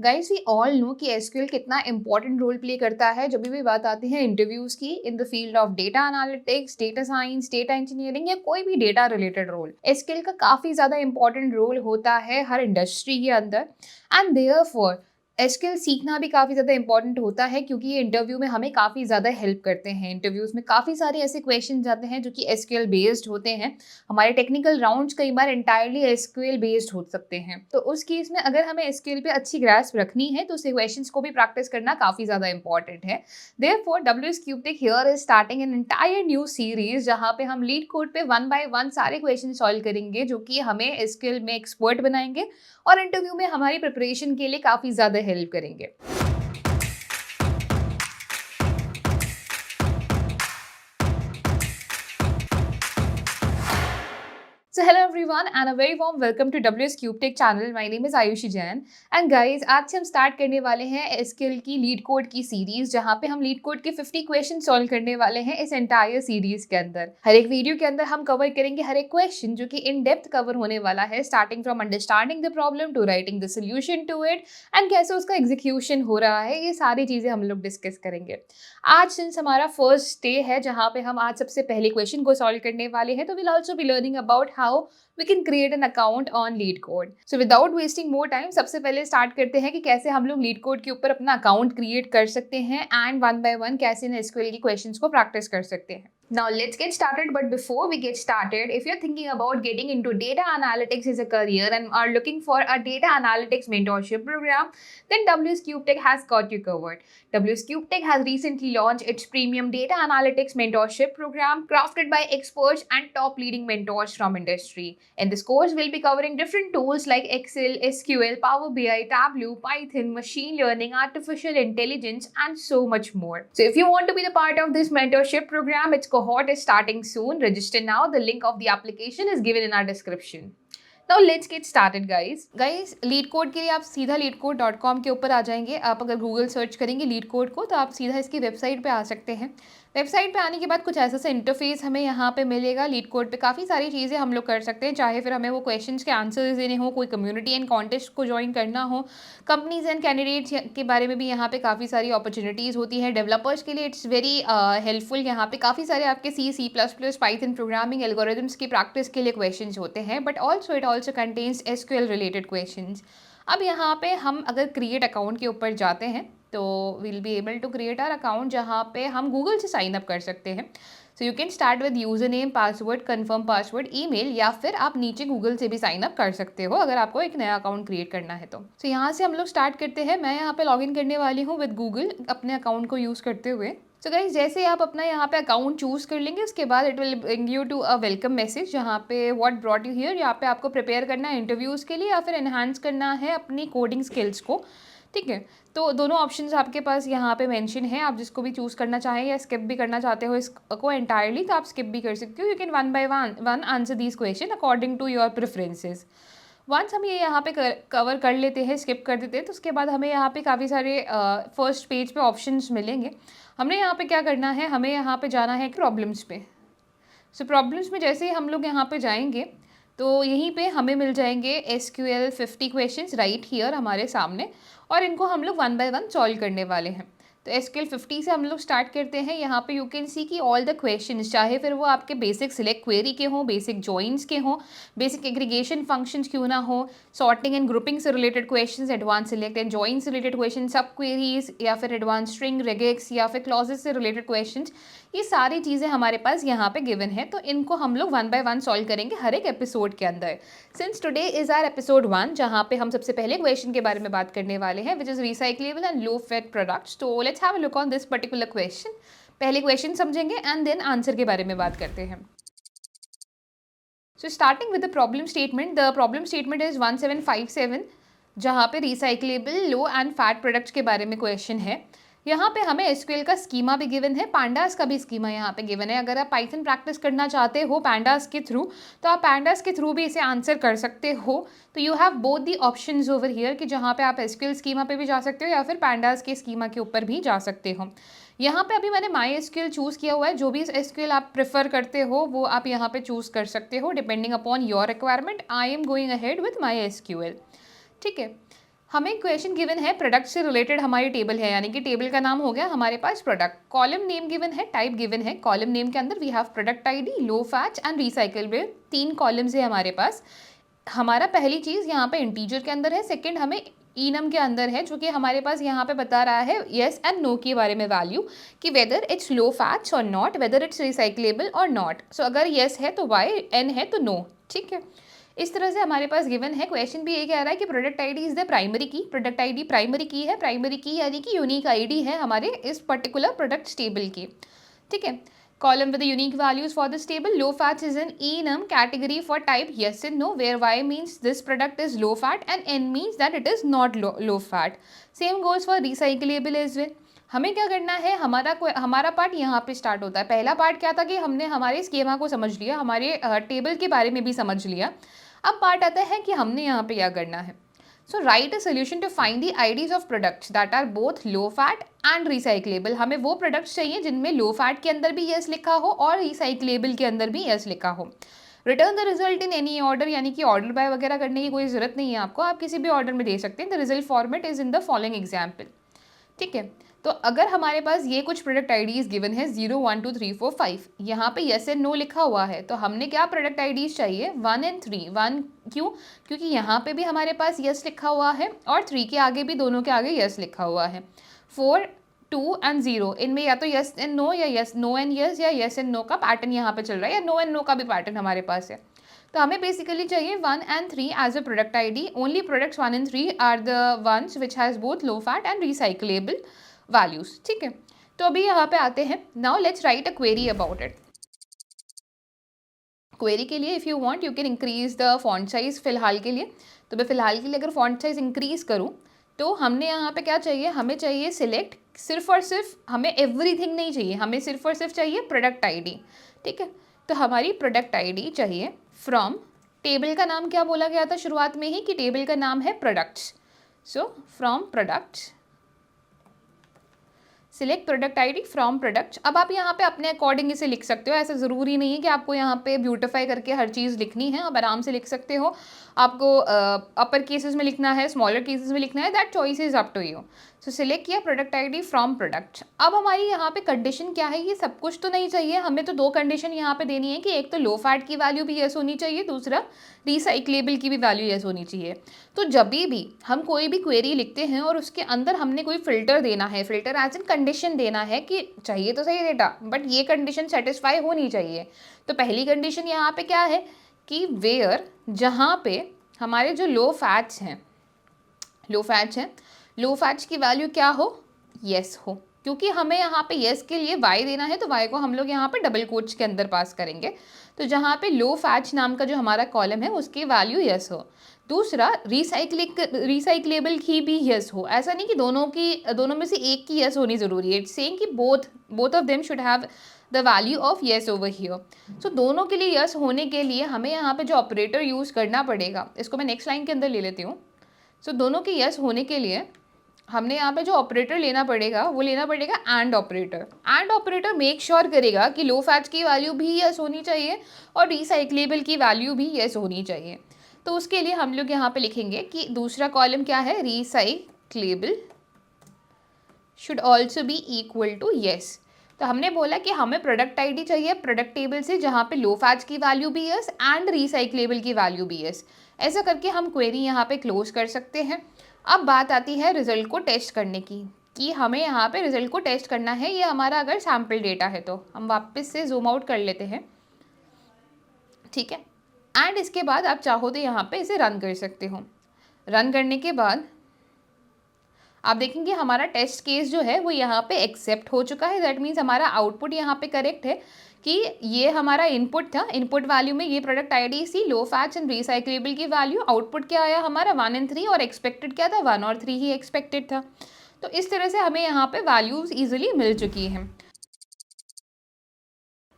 Guys we all know कि SQL कितना important role play करता है जब भी बात आती है इंटरव्यूज की in the field of data analytics, data science, data engineering या कोई भी डेटा रिलेटेड रोल। एसक्यूएल का काफी ज्यादा इंपॉर्टेंट रोल होता है हर इंडस्ट्री के अंदर एंड देयरफॉर एसक्यूएल सीखना भी काफ़ी ज़्यादा इंपॉर्टेंट होता है क्योंकि ये इंटरव्यू में हमें काफ़ी ज़्यादा हेल्प करते हैं। इंटरव्यूज़ में काफ़ी सारे ऐसे क्वेश्चन जाते हैं जो कि एसक्यूएल बेस्ड होते हैं। हमारे टेक्निकल राउंड्स कई बार एंटायरली एसक्यूएल बेस्ड हो सकते हैं। तो उस केस में अगर हमें एसक्यूएल पे अच्छी ग्रास्प रखनी है तो उस क्वेश्चंस को भी प्रैक्टिस करना काफ़ी ज़्यादा इंपॉर्टेंट है। Therefore WS cube tech here is starting an entire new series जहाँ पे हम लीड कोड पे वन बाय वन सारे क्वेश्चन सॉल्व करेंगे जो कि हमें एसक्यूएल में एक्सपर्ट बनाएंगे और इंटरव्यू में हमारी प्रिपरेशन के लिए काफ़ी ज़्यादा हेल्प करेंगे। So hello everyone and a very warm welcome to WS CubeTech channel. My name is Ayushi Jain and guys आज से हम स्टार्ट करने वाले हैं एसक्यूएल की लीड कोड की सीरीज जहाँ पे हम लीड कोड के 50 क्वेश्चन सॉल्व करने वाले हैं इस एंटायर सीरीज के अंदर। हर एक वीडियो के अंदर हम कवर करेंगे हर एक क्वेश्चन जो कि इन डेप्थ कवर होने वाला है, starting from understanding the problem to writing the solution to it and कैसे उसका एग्जीक्यूशन हो रहा है, ये सारी चीजें हम लोग डिस्कस करेंगे। आज सिंस हमारा फर्स्ट डे है जहाँ पे हम आज सबसे पहले क्वेश्चन को सॉल्व करने वाले हैं तो will also be learning about how we can create an account on LeetCode. So without wasting more time, सबसे पहले स्टार्ट करते हैं कि कैसे हम लोग LeetCode के ऊपर अपना अकाउंट क्रिएट कर सकते हैं एंड वन बाय वन कैसे इन एसक्यूएल की क्वेश्चंस को प्रैक्टिस कर सकते हैं। Now let's get started, but before we get started, if you're thinking about getting into data analytics as a career and are looking for a data analytics mentorship program, then WS CubeTech has got you covered. WS CubeTech has recently launched its premium data analytics mentorship program crafted by experts and top leading mentors from industry. In this course, we'll be covering different tools like Excel, SQL, Power BI, Tableau, Python, machine learning, artificial intelligence, and so much more. So if you want to be the part of this mentorship program, its cohort is starting soon. Register now. The link of the application is given in our description. Now let's get started guys. Leet code के लिए आप सीधा leadcode.com के ऊपर आ जाएंगे। आप अगर Google search करेंगे लीड कोड को तो आप सीधा इसकी वेबसाइट पे आ सकते हैं। वेबसाइट पे आने के बाद कुछ ऐसा सा इंटरफेस हमें यहाँ पे मिलेगा। लीड कोड पे काफ़ी सारी चीज़ें हम लोग कर सकते हैं, चाहे फिर हमें वो क्वेश्चंस के आंसर्स देने हो, कोई कम्युनिटी एंड कॉन्टेस्ट को ज्वाइन करना हो, कंपनीज एंड कैंडिडेट्स के बारे में भी यहाँ पे काफ़ी सारी अपॉर्चुनिटीज़ होती है। डेवलपर्स के लिए इट्स वेरी हेल्पफुल। यहाँ पे काफ़ी सारे आपके C++, पाइथन प्रोग्रामिंग एल्गोरिथम्स की प्रैक्टिस के लिए क्वेश्चंस होते हैं, but also it also contains SQL related questions. अब यहाँ पे हम अगर क्रिएट अकाउंट के ऊपर जाते हैं तो will be able to create our account जहाँ पे हम गूगल से साइन अप कर सकते हैं। So you can start with user name, password, confirm password, email, या फिर आप नीचे गूगल से भी साइन अप कर सकते हो अगर आपको एक नया अकाउंट क्रिएट करना है तो। सो यहाँ से हम लोग स्टार्ट करते हैं। मैं यहाँ पे लॉगिन करने वाली हूँ विद गूगल अपने अकाउंट को यूज़ करते हुए। सो गाइस जैसे आप अपना यहाँ पे अकाउंट चूज़ कर लेंगे उसके बाद it will bring you to a welcome message जहाँ पे व्हाट ब्रॉट यू हियर। यहाँ पे आपको प्रिपेयर करना है इंटरव्यूज़ के लिए या फिर एनहांस करना है अपनी कोडिंग स्किल्स को, ठीक है। तो दोनों ऑप्शंस आपके पास यहाँ पे मेंशन है, आप जिसको भी चूज़ करना चाहें या स्किप भी करना चाहते हो इसको एंटायरली तो आप स्किप भी कर सकते हो। You can one by one answer these question according to your preferences. Once हम ये यहाँ पे कवर कर लेते हैं, स्किप कर देते हैं, तो उसके बाद हमें यहाँ पे काफ़ी सारे फर्स्ट पेज पे ऑप्शंस मिलेंगे। हमने यहाँ पे क्या करना है, हमें यहाँ पे जाना है प्रॉब्लम्स पे। सो प्रॉब्लम्स में जैसे ही हम लोग यहाँ पे जाएंगे तो यहीं पे हमें मिल जाएंगे एसक्यूएल 50 क्वेश्चंस राइट हियर हमारे सामने और इनको हम लोग वन बाय वन सॉल्व करने वाले हैं। तो एसक्यूएल 50 से हम लोग स्टार्ट करते हैं। यहाँ पे यू कैन सी कि ऑल द क्वेश्चंस, चाहे फिर वो आपके बेसिक सिलेक्ट क्वेरी के हों, बेसिक जॉइंस के हों, बेसिक एग्रीगेशन फंक्शंस क्यों ना हो, सॉर्टिंग एंड ग्रुपिंग से related questions, advance select and join से रिलेटेड क्वेश्चन, सब क्वेरीज या फिर एडवांस स्ट्रिंग, रेगेक्स या फिर क्लॉजेस से रिलेटेड क्वेश्चंस, ये सारी चीज़ें हमारे पास यहाँ पे गिवन है। तो इनको हम लोग वन बाय वन सॉल्व करेंगे हर एक एपिसोड के अंदर। Since today is are episode 1 जहाँ पे हम सबसे पहले क्वेश्चन के बारे में बात करने वाले हैं which is recyclable and low fat products. तो let's have a look on this particular question. पहले क्वेश्चन समझेंगे एंड देन आंसर के बारे में बात करते हैं। So starting with the problem statement is 1757 जहाँ पे recyclable low and fat products के बारे में क्वेश्चन है। यहाँ पे हमें एसक्यूएल का स्कीमा भी गिवन है, पांडास का भी स्कीमा यहाँ पे गिवन है। अगर आप पाइथन प्रैक्टिस करना चाहते हो पांडास के थ्रू तो आप पांडास के थ्रू भी इसे आंसर कर सकते हो। तो you have both the options over here कि जहाँ पे आप एसक्यूएल स्कीमा पे भी जा सकते हो या फिर पांडास के स्कीमा के ऊपर भी जा सकते हो। यहाँ पे अभी मैंने माई एसक्यूएल चूज़ किया हुआ है। जो भी एसक्यूएल आप प्रेफर करते हो वो आप यहाँ पे चूज़ कर सकते हो depending upon your requirement. I am going ahead with MySQL, ठीक है। हमें क्वेश्चन गिवन है, प्रोडक्ट से रिलेटेड हमारी टेबल है, यानी कि टेबल का नाम हो गया हमारे पास प्रोडक्ट। कॉलम नेम गिवन है, टाइप गिवन है। कॉलम नेम के अंदर we have product ID, low fat and recyclable, 3 columns है हमारे पास। हमारा पहली चीज़ यहाँ पे इंटीजर के अंदर है, सेकंड हमें इनम के अंदर है, जो कि हमारे पास यहाँ पे बता रहा है येस एंड नो के बारे में वैल्यू, कि वेदर इट्स लो फैट्स और नॉट, वेदर इट्स रिसाइकलेबल और नॉट। सो अगर येस है तो वाई, एन है तो नो। ठीक है, इस तरह से हमारे पास गिवन है। क्वेश्चन भी ये कह रहा है कि product ID is the primary की। प्रोडक्ट आईडी प्राइमरी की है, प्राइमरी की यानी कि यूनिक आईडी है हमारे इस पर्टिकुलर प्रोडक्ट टेबल की। ठीक है, column with the unique values for this table. Low fat is an enum category for type yes and no, where y means this product is low fat and n means that it is not low fat. Same goes for recyclable as well. हमें क्या करना है, हमारा part यहाँ पे start होता है। पहला पार्ट क्या था कि हमने हमारे स्कीमा को समझ लिया, हमारे टेबल के बारे में भी समझ लिया। अब पार्ट आता है कि हमने यहाँ पे क्या करना है। So write a solution to find the IDs of products that are both low fat and recyclable. हमें वो products चाहिए जिनमें low fat के अंदर भी yes लिखा हो और recyclable के अंदर भी yes लिखा हो। Return the result in any order, यानी कि order by वगैरह करने की कोई ज़रूरत नहीं है आपको, आप किसी भी order में दे सकते हैं। The result format is in the following example. ठीक है, तो अगर हमारे पास ये कुछ प्रोडक्ट आईडीज गिवन है 0 1 2 3 4 5, यहाँ पे येस एंड नो लिखा हुआ है, तो हमने क्या प्रोडक्ट आईडीज चाहिए 1 एंड 3। 1 क्यों, क्योंकि यहाँ पे भी हमारे पास येस लिखा हुआ है और 3 के आगे भी, दोनों के आगे येस लिखा हुआ है। 4 2 एंड 0, इनमें या तो येस एंड नो या येस नो एंड येस या येस एंड नो का पैटर्न यहाँ पे चल रहा है, या नो एंड नो का भी पैटर्न हमारे पास है। तो हमें बेसिकली चाहिए 1 and 3 as a product ID. Only products 1 and 3 are the ones which has both low fat and recyclable values. ठीक है, तो अभी यहाँ पे आते हैं। Now let's write a query about it. Query के लिए if you want you can increase the font size फिलहाल के लिए। तो मैं फिलहाल के लिए अगर फॉन्ट साइज इंक्रीज करूँ तो हमने यहाँ पे क्या चाहिए, हमें चाहिए सिलेक्ट, सिर्फ और सिर्फ हमें एवरीथिंग नहीं चाहिए, हमें सिर्फ और सिर्फ चाहिए प्रोडक्ट आईडी। ठीक है, तो हमारी प्रोडक्ट आईडी चाहिए फ्रॉम, टेबल का नाम क्या बोला गया था शुरुआत में ही कि टेबल का नाम है products. So from products select product ID from products. अब आप यहाँ पे अपने अकॉर्डिंग इसे लिख सकते हो, ऐसा ज़रूरी नहीं है कि आपको यहाँ पे ब्यूटिफाई करके हर चीज़ लिखनी है, आप आराम से लिख सकते हो। आपको अपर केसेस में लिखना है, स्मॉलर केसेस में लिखना है, that choice is up to you. So select किया प्रोडक्ट आईडी फ्रॉम प्रोडक्ट। अब हमारी यहाँ पे कंडीशन क्या है, ये सब कुछ तो नहीं चाहिए, हमें तो 2 कंडीशन यहाँ पे देनी है कि एक तो लो फैट की वैल्यू भी येस होनी चाहिए, दूसरा रिसाइक्लेबल की भी वैल्यू येस होनी चाहिए। तो जब भी हम कोई भी क्वेरी लिखते हैं और उसके अंदर हमने कोई फिल्टर देना है, फिल्टर एज इन कंडीशन देना है कि चाहिए तो सही डेटा बट ये कंडीशन सेटिस्फाई होनी चाहिए। तो पहली कंडीशन यहाँ पे क्या है कि वेयर, जहाँ पे हमारे जो लो फैट्स हैं, लो फैट्स की वैल्यू क्या हो, येस हो। क्योंकि हमें यहाँ पे येस के लिए वाई देना है, तो वाई को हम लोग यहाँ पे डबल कोट्स के अंदर पास करेंगे। तो जहाँ पे लो फैट्स नाम का जो हमारा कॉलम है उसकी वैल्यू येस हो। दूसरा रिसाइक्लेबल की भी येस हो। ऐसा नहीं कि दोनों में से एक की येस होनी ज़रूरी है, इट्स सेइंग कि both of them should have the value of yes over here. So दोनों के लिए येस होने के लिए हमें यहाँ पे जो ऑपरेटर यूज़ करना पड़ेगा, इसको मैं नेक्स्ट लाइन के अंदर ले लेती हूँ। सो दोनों के येस होने के लिए हमने यहाँ पे जो ऑपरेटर लेना पड़ेगा वो लेना पड़ेगा and operator. And operator make sure करेगा कि लो फैट्स की वैल्यू भी येस होनी चाहिए और रिसाइक्लेबल की वैल्यू भी येस होनी चाहिए। तो उसके लिए हम लोग यहाँ पे लिखेंगे कि दूसरा कॉलम क्या है, recyclable should also be equal to yes. तो हमने बोला कि हमें प्रोडक्ट आईडी चाहिए प्रोडक्ट टेबल से जहाँ पे लो फैट्स की वैल्यू भी येस एंड रिसाइक्लेबल की वैल्यू भी येस। ऐसा करके हम क्वेरी यहाँ पे क्लोज कर सकते हैं। अब बात आती है रिजल्ट को टेस्ट करने की, कि हमें यहाँ पे रिजल्ट को टेस्ट करना है। ये हमारा अगर सैम्पल डेटा है तो हम वापस से जूम आउट कर लेते हैं। ठीक है, एंड इसके बाद आप चाहो तो यहाँ पे इसे रन कर सकते हो। रन करने के बाद आप देखेंगे हमारा टेस्ट केस जो है वो यहाँ पे एक्सेप्ट हो चुका है। दैट मीन्स हमारा आउटपुट यहाँ पे करेक्ट है कि ये हमारा इनपुट था, इनपुट वैल्यू में ये product ID C, low fats and recyclable की वैल्यू। आउटपुट क्या आया हमारा 1 एंड 3 और एक्सपेक्टेड क्या था 1 और 3 ही एक्सपेक्टेड था। तो इस तरह से हमें यहाँ पे वैल्यूज ईजिली मिल चुकी हैं।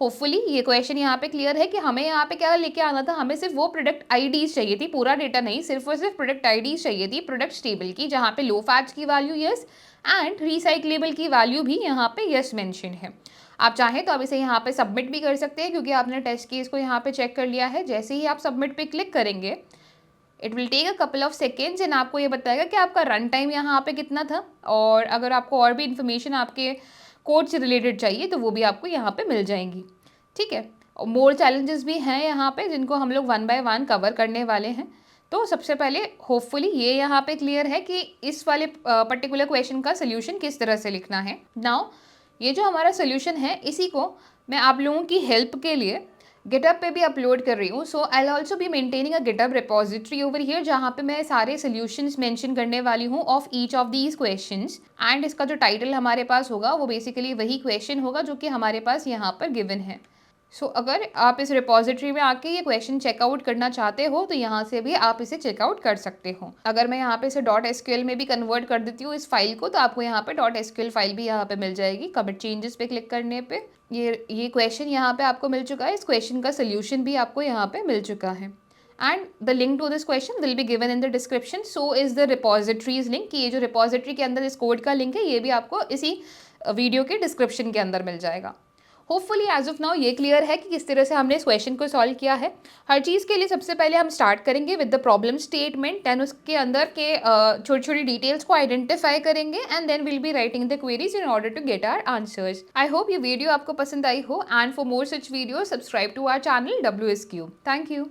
होपफुली ये क्वेश्चन यहाँ पे क्लियर है कि हमें यहाँ पे क्या लेके आना था, हमें सिर्फ वो प्रोडक्ट आईडीज चाहिए थी, पूरा डेटा नहीं, सिर्फ और सिर्फ प्रोडक्ट आईडीज चाहिए थी प्रोडक्ट टेबल की, जहाँ पे लो फैट्स की वैल्यू यस एंड रिसाइक्लेबल की वैल्यू भी यहाँ पे यस मेंशन है। आप चाहें तो आप इसे यहाँ पे सबमिट भी कर सकते हैं क्योंकि आपने टेस्ट केस को यहाँ पे चेक कर लिया है। जैसे ही आप सबमिट पे क्लिक करेंगे it will take a couple of seconds and आपको ये बताएगा कि आपका रन टाइम यहाँ पे कितना था, और अगर आपको और भी इन्फॉर्मेशन आपके कोड से रिलेटेड चाहिए तो वो भी आपको यहाँ पे मिल जाएंगी। ठीक है, और मोर चैलेंजेस भी हैं यहाँ पे जिनको हम लोग वन बाय वन कवर करने वाले हैं। तो सबसे पहले होपफुली ये यहाँ पे क्लियर है कि इस वाले पर्टिकुलर क्वेश्चन का सोल्यूशन किस तरह से लिखना है। नाउ ये जो हमारा सोल्यूशन है इसी को मैं आप लोगों की हेल्प के लिए गिटअप पे भी अपलोड कर रही हूँ। So I also be maintaining a GitHub repository over here, जहाँ पे मैं सारे सोल्यूशंस मेंशन करने वाली हूँ of each of these questions. And इसका जो टाइटल हमारे पास होगा वो बेसिकली वही क्वेश्चन होगा जो कि हमारे पास यहाँ पर गिवन है। सो अगर आप इस रिपोजिटरी में आके ये क्वेश्चन चेकआउट करना चाहते हो तो यहाँ से भी आप इसे चेकआउट कर सकते हो। अगर मैं यहाँ पे इसे .sql में भी कन्वर्ट कर देती हूँ इस फाइल को, तो आपको यहाँ पे .sql फाइल भी यहाँ पे मिल जाएगी। कमिट चेंजेस पे क्लिक करने पे ये क्वेश्चन यहाँ पे आपको मिल चुका है। इस क्वेश्चन का सोल्यूशन भी आपको यहाँ पे मिल चुका है and the link to this question will be given in the description. So is the repository's link, कि ये जो रिपोजिटरी के अंदर इस कोड का लिंक है ये भी आपको इसी वीडियो के डिस्क्रिप्शन के अंदर मिल जाएगा। होपफुली एज ऑफ नाउ ये क्लियर है कि किस तरह से हमने इस क्वेश्चन को सॉल्व किया है। हर चीज़ के लिए सबसे पहले हम स्टार्ट करेंगे with the problem statement, then उसके अंदर के छोटी छोटी डिटेल्स को आइडेंटिफाई करेंगे and then will be writing the queries in order to get our answers. I hope ये वीडियो आपको पसंद आई हो and for more such video subscribe to our channel WS Cube। Thank you.